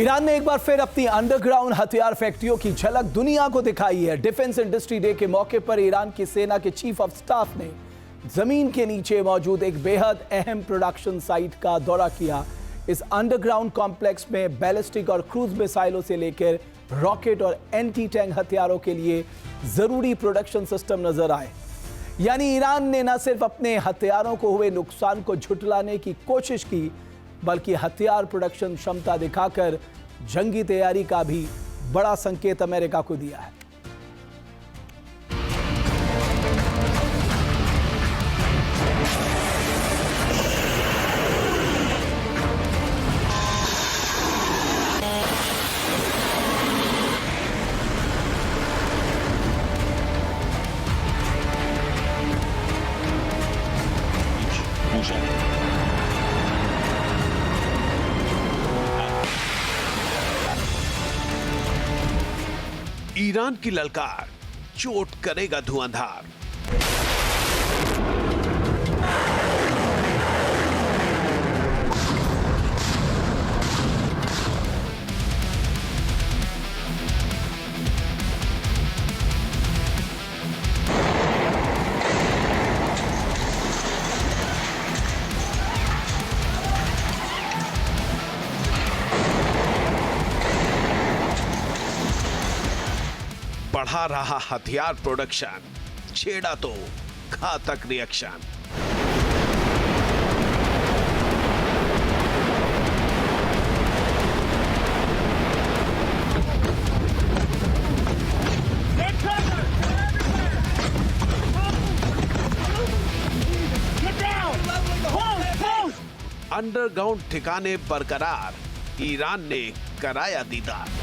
Iran ने एक बार फिर अपनी अंडरग्राउंड हथियार फैक्ट्रियों की झलक दुनिया को दिखाई है। डिफेंस इंडस्ट्री डे के मौके पर ईरान की सेना के चीफ ऑफ स्टाफ ने जमीन के नीचे मौजूद एक बेहद अहम प्रोडक्शन साइट का दौरा किया। इस अंडरग्राउंड कॉम्प्लेक्स में बैलिस्टिक और क्रूज मिसाइलों से लेकर रॉकेट और एंटी टैंक हथियारों के लिए जरूरी प्रोडक्शन सिस्टम नजर आए। यानी ईरान ने न सिर्फ अपने हथियारों को हुए नुकसान को झुठलाने की कोशिश की, बल्कि हथियार प्रोडक्शन क्षमता दिखाकर जंगी तैयारी का भी बड़ा संकेत अमेरिका को दिया है। ईरान की ललकार, चोट करेगा धुआंधार। बढ़ा रहा हथियार प्रोडक्शन, छेड़ा तो घातक रिएक्शन। अंडरग्राउंड ठिकाने बरकरार, ईरान ने कराया दीदार।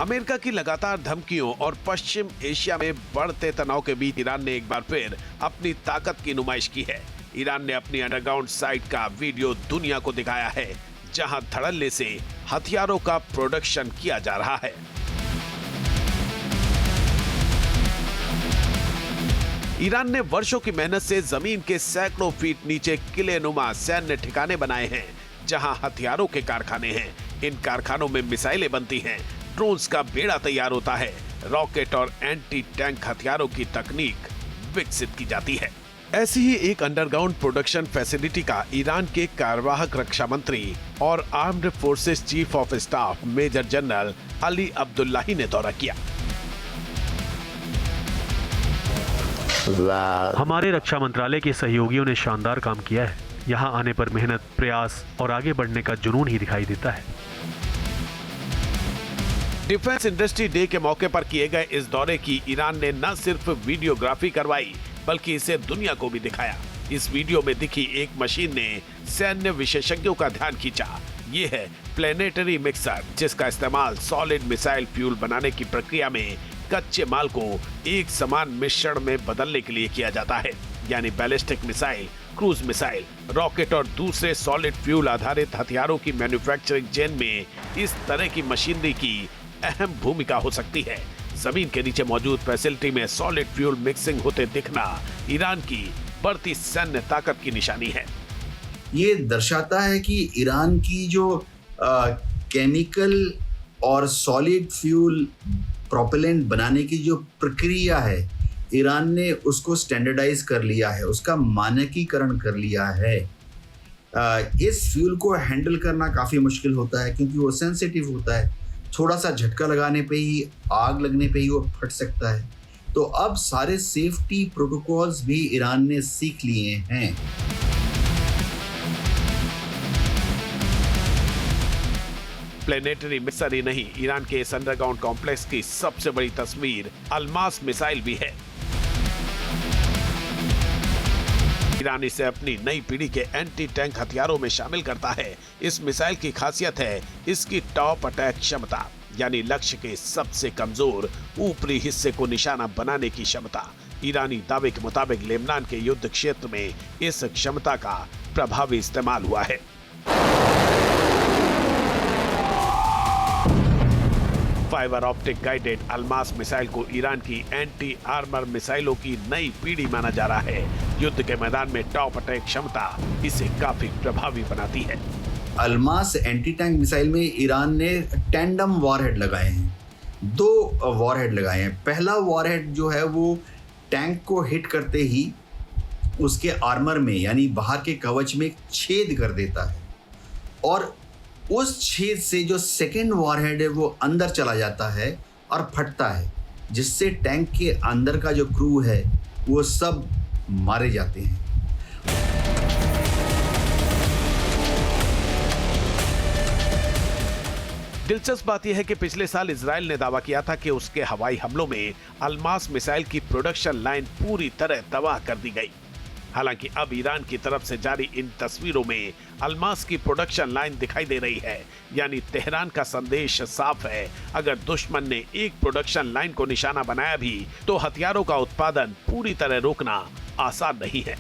अमेरिका की लगातार धमकियों और पश्चिम एशिया में बढ़ते तनाव के बीच ईरान ने एक बार फिर अपनी ताकत की नुमाइश की है। ईरान ने अपनी अंडरग्राउंड साइट का वीडियो दुनिया को दिखाया है, जहां धड़ल्ले से हथियारों का प्रोडक्शन किया जा रहा है। ईरान ने वर्षों की मेहनत से जमीन के सैकड़ों फीट नीचे किलेनुमा सैन्य ठिकाने बनाए हैं, जहां हथियारों के कारखाने हैं। इन कारखानों में मिसाइलें बनती हैं, ड्रोन्स का बेड़ा तैयार होता है, रॉकेट और एंटी टैंक हथियारों की तकनीक विकसित की जाती है। ऐसी ही एक अंडरग्राउंड प्रोडक्शन फैसिलिटी का ईरान के कार्यवाहक रक्षा मंत्री और armed forces chief of staff major general Ali Abdollahi ने दौरा किया। हमारे रक्षा मंत्रालय के सहयोगियों ने शानदार काम किया है। यहाँ आने पर मेहनत, प्रयास और आगे बढ़ने का जुनून ही दिखाई देता है। डिफेंस इंडस्ट्री डे के मौके पर किए गए इस दौरे की ईरान ने न सिर्फ वीडियोग्राफी करवाई, बल्कि इसे दुनिया को भी दिखाया। इस वीडियो में दिखी एक मशीन ने सैन्य विशेषज्ञों का ध्यान खींचा। ये है प्लेनेटरी मिक्सर, जिसका इस्तेमाल सॉलिड मिसाइल फ्यूल बनाने की प्रक्रिया में कच्चे माल को एक समान मिश्रण में बदलने के लिए किया जाता है। यानी ballistic missile, cruise missile, rocket और दूसरे सॉलिड फ्यूल आधारित हथियारों की मैन्युफैक्चरिंग चेन में इस तरह की मशीनरी की अहम भूमिका हो सकती है। जमीन के नीचे मौजूद फैसिलिटी में सॉलिड फ्यूल मिक्सिंग होते दिखना ईरान की बढ़ती सैन्य ताकत की निशानी है। ये दर्शाता है कि ईरान की जो केमिकल और सॉलिड फ्यूल प्रोपेलेंट बनाने की जो प्रक्रिया है, ईरान ने उसको स्टैंडर्डाइज कर लिया है, उसका मानकीकरण कर लिया है। इस फ्यूल को हैंडल करना काफ़ी मुश्किल होता है, क्योंकि वो सेंसिटिव होता है। थोड़ा सा झटका लगाने पे ही, आग लगने पे ही वो फट सकता है। तो अब सारे सेफ्टी प्रोटोकॉल्स भी ईरान ने सीख लिए हैं। प्लेनेटरी मिक्सर ही नहीं, ईरान के इस अंडरग्राउंड कॉम्प्लेक्स की सबसे बड़ी तस्वीर अल्मास मिसाइल भी है। ईरान इसे अपनी नई पीढ़ी के एंटी टैंक हथियारों में शामिल करता है। इस मिसाइल की खासियत है इसकी टॉप अटैक क्षमता, यानी लक्ष्य के सबसे कमजोर ऊपरी हिस्से को निशाना बनाने की क्षमता। ईरानी दावे के मुताबिक लेबनान के युद्ध क्षेत्र में इस क्षमता का प्रभावी इस्तेमाल हुआ है। Fibre optic guided Almas missile को ईरान की एंटी आर्मर मिसाइलों की नई पीढ़ी माना जा रहा है। युद्ध के मैदान में टॉप अटैक क्षमता इसे काफी प्रभावी बनाती है। अल्मास एंटी टैंक मिसाइल में ईरान ने टैंडम वॉरहेड लगाए हैं, 2 वॉरहेड लगाए हैं। पहला वॉरहेड जो है वो टैंक को हिट करते ही उसके आर्मर में यानी बाहर के कवच में एक छेद कर देता है और उस छेद से जो सेकेंड वॉरहेड है वो अंदर चला जाता है और फटता है, जिससे टैंक के अंदर का जो क्रू है वो सब मारे जाते हैं। दिलचस्प बात यह है कि पिछले साल इजराइल ने दावा किया था कि उसके हवाई हमलों में अल्मास मिसाइल की प्रोडक्शन लाइन पूरी तरह तबाह कर दी गई। हालांकि अब ईरान की तरफ से जारी इन तस्वीरों में अल्मास की प्रोडक्शन लाइन दिखाई दे रही है, यानी तेहरान का संदेश साफ है। अगर दुश्मन ने एक प्रोडक्शन लाइन को निशाना बनाया भी तो हथियारों का उत्पादन पूरी तरह रोकना आसान नहीं है।